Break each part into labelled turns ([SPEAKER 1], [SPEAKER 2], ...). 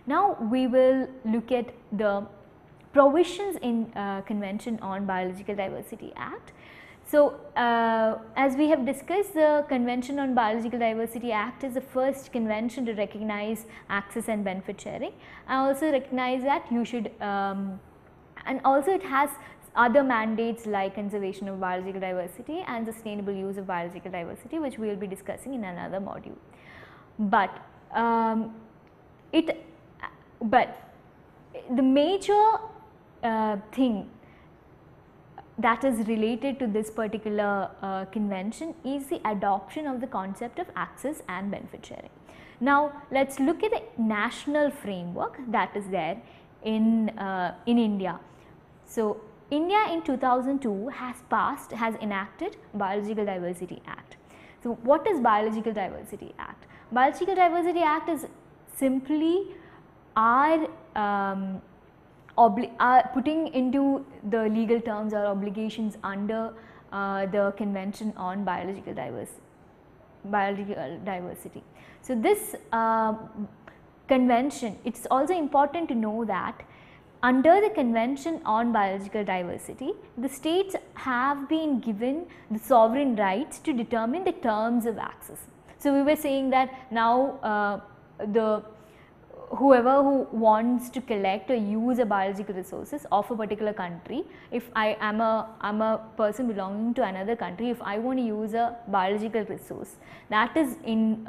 [SPEAKER 1] Now we will look at the provisions in Convention on Biological Diversity Act. So, as we have discussed, the Convention on Biological Diversity Act is the first convention to recognize access and benefit sharing. I also recognize that you should and also it has other mandates like conservation of biological diversity and sustainable use of biological diversity, which we will be discussing in another module. But the major thing that is related to this particular convention is the adoption of the concept of access and benefit sharing. Now, let us look at the national framework that is there in India. So, India in 2002 has enacted Biological Diversity Act. So, what is Biological Diversity Act? Biological Diversity Act is simply our putting into the legal terms or obligations under the Convention on Biological Diversity. So, this convention, it is also important to know that under the Convention on Biological Diversity, the states have been given the sovereign rights to determine the terms of access. So, we were saying that now whoever who wants to collect or use a biological resources of a particular country, if I am a person belonging to another country, if I want to use a biological resource that is in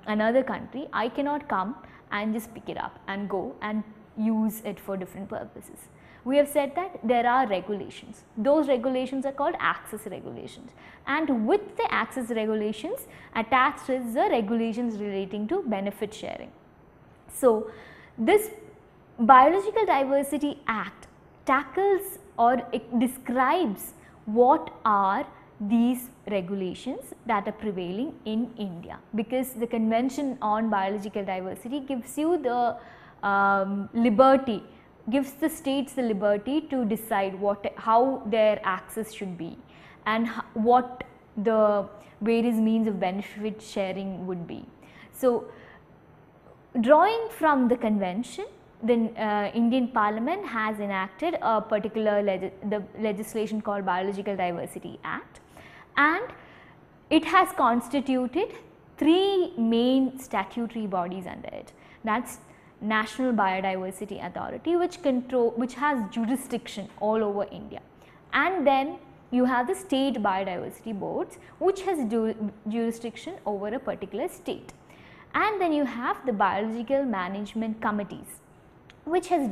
[SPEAKER 1] another country, I cannot come and just pick it up and go and use it for different purposes. We have said that there are regulations. Those regulations are called access regulations, and with the access regulations attached is the regulations relating to benefit sharing. So, this Biological Diversity Act tackles or it describes what are these regulations that are prevailing in India, because the Convention on Biological Diversity gives you the liberty, gives the states the liberty to decide how their access should be and what the various means of benefit sharing would be. So, drawing from the convention, the Indian Parliament has enacted a particular legislation called Biological Diversity Act, and it has constituted 3 main statutory bodies under it. That is National Biodiversity Authority, which has jurisdiction all over India, and then you have the state biodiversity boards, which has jurisdiction over a particular state, and then you have the biological management committees, which has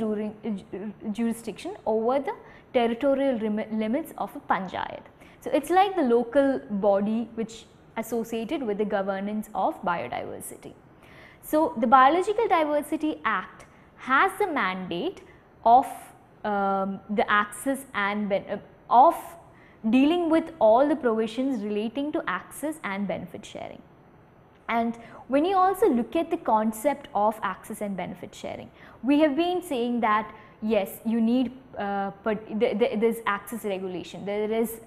[SPEAKER 1] jurisdiction over the territorial limits of a panchayat. So, it is like the local body which associated with the governance of biodiversity. So, the Biological Diversity Act has the mandate of the access and of dealing with all the provisions relating to access and benefit sharing. And when you also look at the concept of access and benefit sharing, we have been saying that yes, you need there is access regulation, there is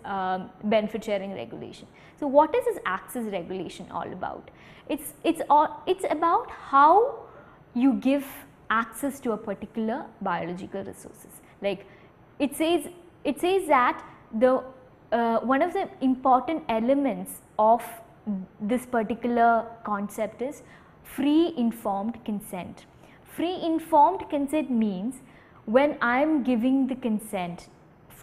[SPEAKER 1] benefit sharing regulation. So, what is this access regulation all about? It's about how you give access to a particular biological resources. Like it says that the one of the important elements of this particular concept is free informed consent. Free informed consent means when I am giving the consent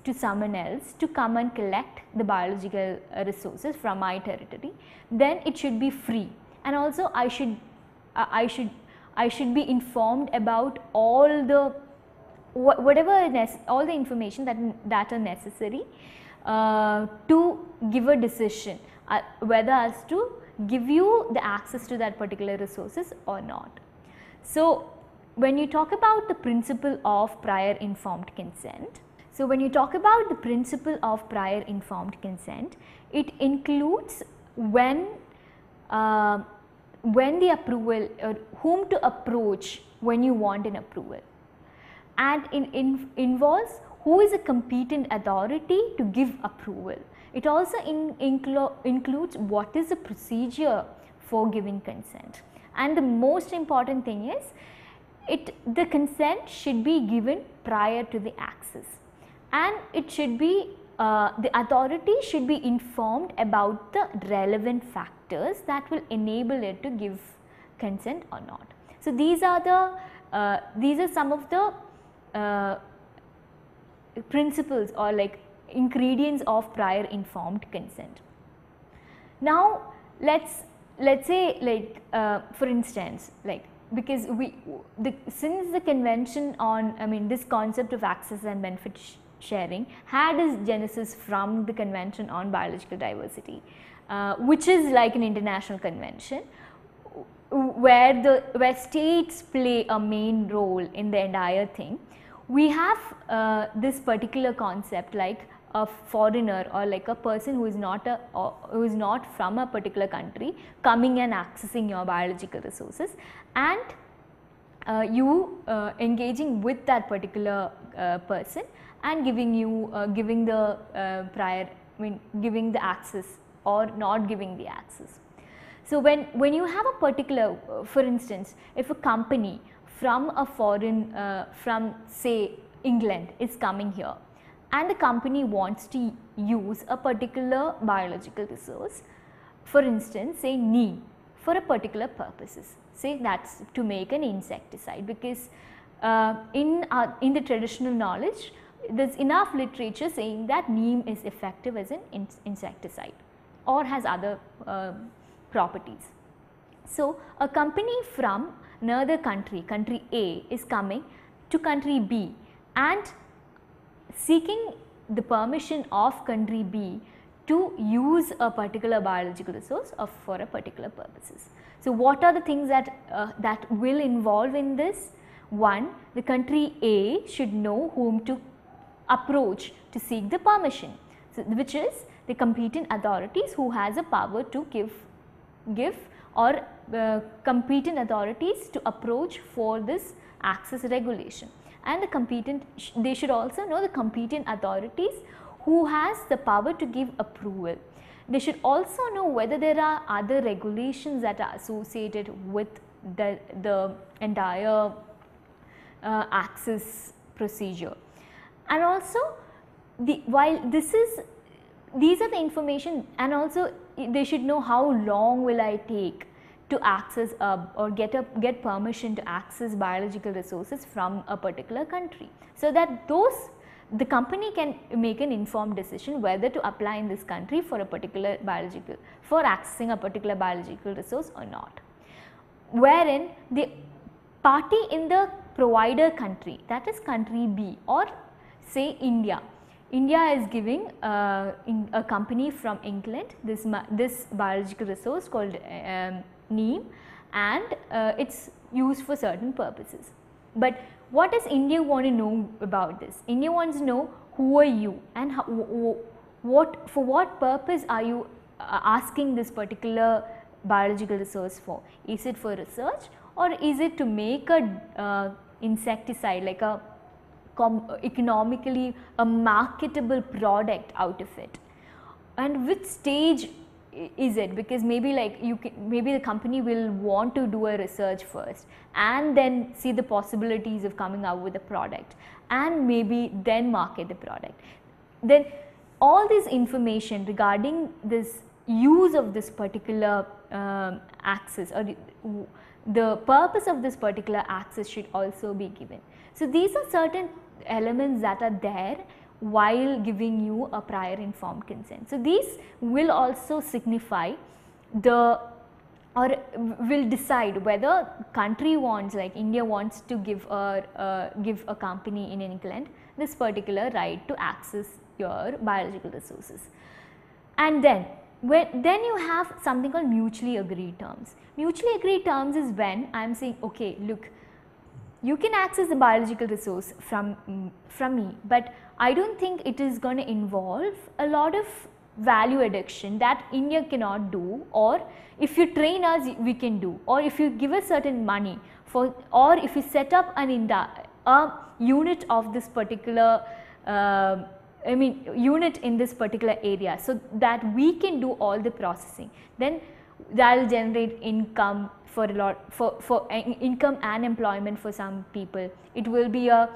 [SPEAKER 1] to someone else to come and collect the biological resources from my territory, then it should be free, and also I should be informed about all the all the information that are necessary to give a decision whether as to give you the access to that particular resources or not. So, when you talk about the principle of prior informed consent, it includes when the approval or whom to approach when you want an approval, and it involves who is a competent authority to give approval. It also includes what is the procedure for giving consent, and the most important thing is the consent should be given prior to the access, and it should be the authority should be informed about the relevant factors that will enable it to give consent or not. So, these are some of the principles or like ingredients of prior informed consent. Now, let's say like for instance, like because since the convention on this concept of access and benefit sharing had its genesis from the convention on biological diversity, which is like an international convention where states play a main role in the entire thing. We have this particular concept like a foreigner or like a person who is not from a particular country coming and accessing your biological resources, and you engaging with that particular person and giving the giving the access or not giving the access. So, when you have a particular for instance, if a company from a foreign from say England is coming here and the company wants to use a particular biological resource, for instance say neem, for a particular purposes, say that is to make an insecticide, because in the traditional knowledge there is enough literature saying that neem is effective as an insecticide or has other properties. So, a company from another country, country A, is coming to country B and seeking the permission of country B to use a particular biological resource for a particular purposes. So, what are the things that will involve in this? One, the country A should know whom to approach to seek the permission, so, which is the competent authorities who has a power to give or competent authorities to approach for this access regulation, and they should also know the competent authorities who has the power to give approval. They should also know whether there are other regulations that are associated with the entire access procedure, and also these are the information, and also they should know how long will I take to access or get permission to access biological resources from a particular country, so that the company can make an informed decision whether to apply in this country for accessing a particular biological resource or not. Wherein the party in the provider country, that is country B or say India is giving a company from England this biological resource called neem, and it is used for certain purposes. But what does India want to know about this? India wants to know who are you and for what purpose are you asking this particular biological resource for? Is it for research, or is it to make a insecticide, like a economically a marketable product out of it? And which stage is it? Because maybe maybe the company will want to do a research first and then see the possibilities of coming out with a product and maybe then market the product. Then all this information regarding this use of this particular access or the purpose of this particular access should also be given. So, these are certain elements that are there while giving you a prior informed consent. So, these will also signify will decide whether country wants, like India wants to give a company in England this particular right to access your biological resources. And then you have something called mutually agreed terms. Mutually agreed terms is when I am saying, okay, look, you can access the biological resource from me, but I do not think it is going to involve a lot of value addition that India cannot do, or if you train us we can do, or if you give us certain money for, or if you set up a unit of this particular unit in this particular area, so that we can do all the processing, then that will generate income for a lot, for income and employment for some people. It will be a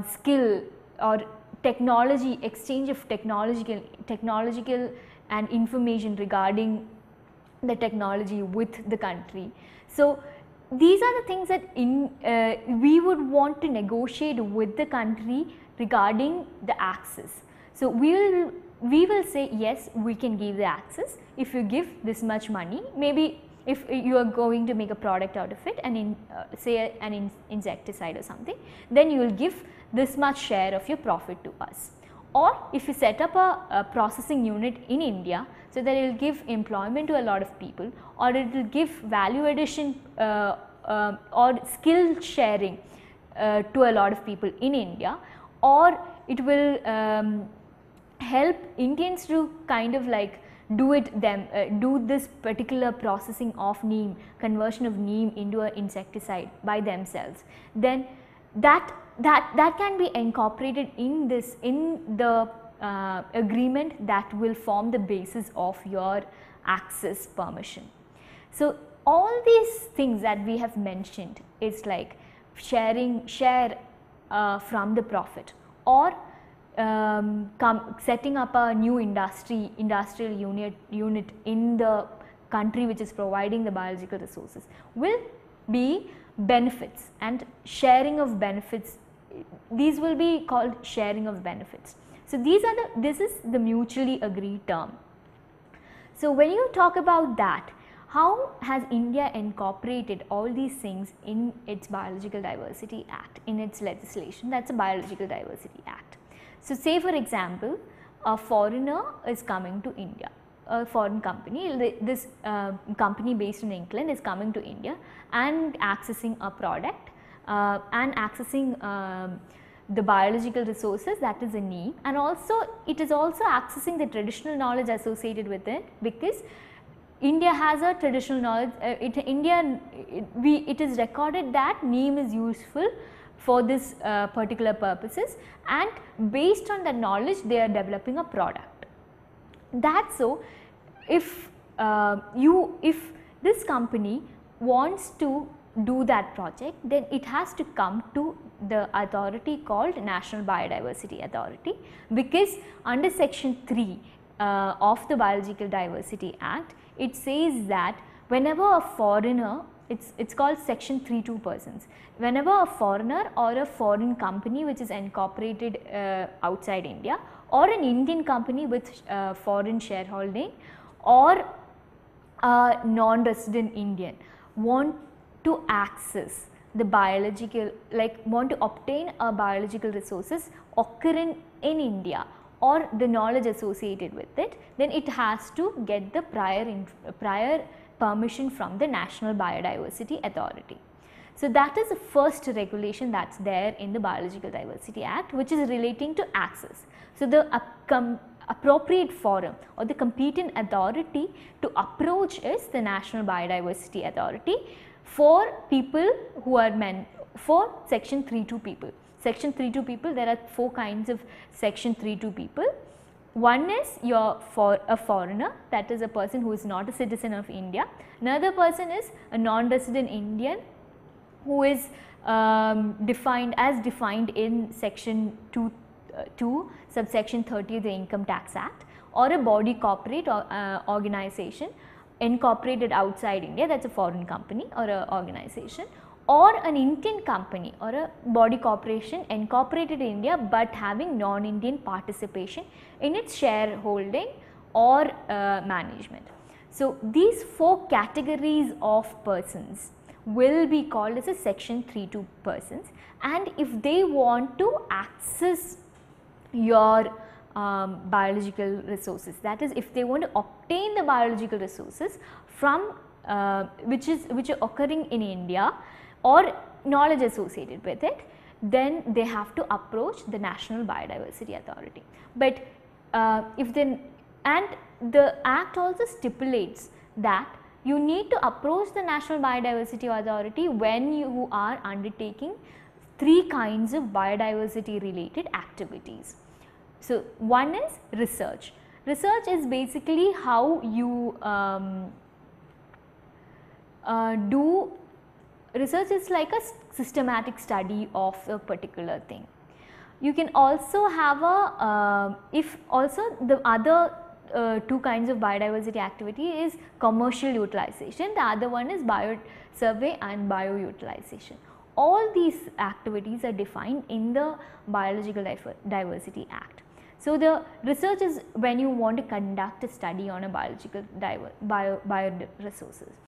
[SPEAKER 1] skill or technology, exchange of technological and information regarding the technology with the country. So these are the things that we would want to negotiate with the country regarding the access. So we will say yes, we can give the access if you give this much money. Maybe if you are going to make a product out of it and say an insecticide or something, then you will give this much share of your profit to us. Or if you set up a processing unit in India, so that it will give employment to a lot of people, or it will give value addition or skill sharing to a lot of people in India, or it will help Indians to kind of like do this particular processing of neem, conversion of neem into an insecticide by themselves, then that can be incorporated in the agreement that will form the basis of your access permission. So all these things that we have mentioned is like share from the profit, or setting up a new industrial unit in the country which is providing the biological resources will be benefits, and sharing of benefits, these will be called sharing of benefits. So this is the mutually agreed term. So when you talk about that, how has India incorporated all these things in its Biological Diversity Act, in its legislation? That's a Biological Diversity Act. So say for example, a foreigner is coming to India, a foreign company, this company based in England is coming to India and accessing a product and accessing the biological resources, that is a neem, and also it is also accessing the traditional knowledge associated with it, because India has a traditional knowledge. It is recorded that neem is useful for this particular purposes, and based on that knowledge they are developing a product. That's so if this company wants to do that project, then it has to come to the authority called National Biodiversity Authority, because under section 3 of the Biological Diversity Act, it says that whenever a foreigner, it's called section 3(2) persons, whenever a foreigner or a foreign company which is incorporated outside India, or an Indian company with foreign shareholding, or a non-resident Indian want to access the biological, want to obtain a biological resources occurring in India or the knowledge associated with it, then it has to get the prior permission from the National Biodiversity Authority. So that is the first regulation that's there in the Biological Diversity Act, which is relating to access. So the appropriate forum or the competent authority to approach is the National Biodiversity Authority for people who are for section 3(2) people. Section 3(2) people, there are 4 kinds of section 3(2) people. One is a foreigner, that is a person who is not a citizen of India. Another person is a non-resident Indian who is defined in section 2 subsection 30 of the Income Tax Act, or a body corporate or organization incorporated outside India, that is a foreign company or a organization, or an Indian company or a body corporation incorporated in India but having non-Indian participation in its shareholding or management. So these 4 categories of persons will be called as a section 3(2) persons, and if they want to access your biological resources, that is if they want to obtain the biological resources from which are occurring in India or knowledge associated with it, then they have to approach the National Biodiversity Authority. But and the Act also stipulates that you need to approach the National Biodiversity Authority when you are undertaking 3 kinds of biodiversity related activities. So one is research. Research is basically how you do research is like a systematic study of a particular thing. You can also have a if also the other two kinds of biodiversity activity is commercial utilization, the other one is biosurvey and bioutilization. All these activities are defined in the Biological Diversity Act. So, the research is when you want to conduct a study on a biological bioresources.